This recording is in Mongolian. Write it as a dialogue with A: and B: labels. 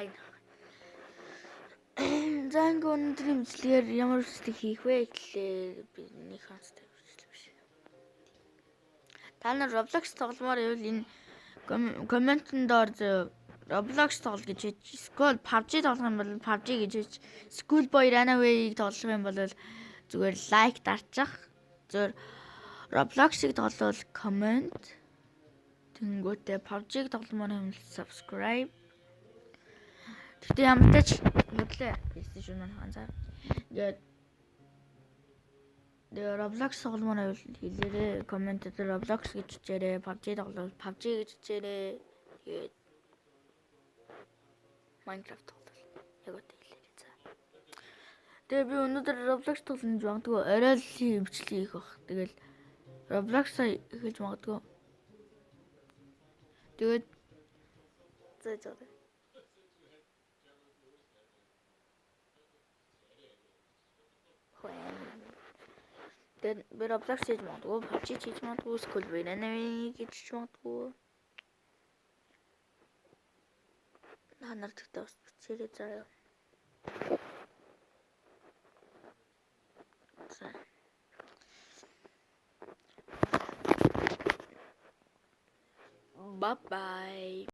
A: Бай. Зан өнөөдрийн мэдлэгээр ямар үстэй хийх вэ гэхлээр би нэг ханстай биш. Та нар Roblox тогломоор байвал энэ комментэн доор Roblox тоглох гэж хийж, School PUBG тоглох юм бол PUBG гэж хийж, School Boy Runaway-г тоглох юм бол зүгээр лайк дарчих. Зөв Roblox-ыг тоглол comment. Тэнгүүтээ PUBG-г тогломоор юм subscribe. Тэгтээ ямар ч мэдлээ хийсэн шүү маань ханзаа. Тэгээд Roblox тогломоор байвал хэлээрэй. Коммент дээр Roblox гэж бичээрэй. PUBG тоглол PUBG гэж бичээрэй. Тэгээд Minecraft тоглол яг одоо хэлээрэй за. Тэгээ би өнөөдөр Roblox тоглоно гэж магадгүй орой л хэмжлэг хийх баг. Тэгэл Roblox-аа эхэлж магадгүй. Тэгээд за. Тэгээд би Roblox хийж магадгүй, PUBG хийж магадгүй, School Boy Runaway гэж хийж магадгүй. Нанар тэгтээ бас бичээрэй заяа. Bye bye.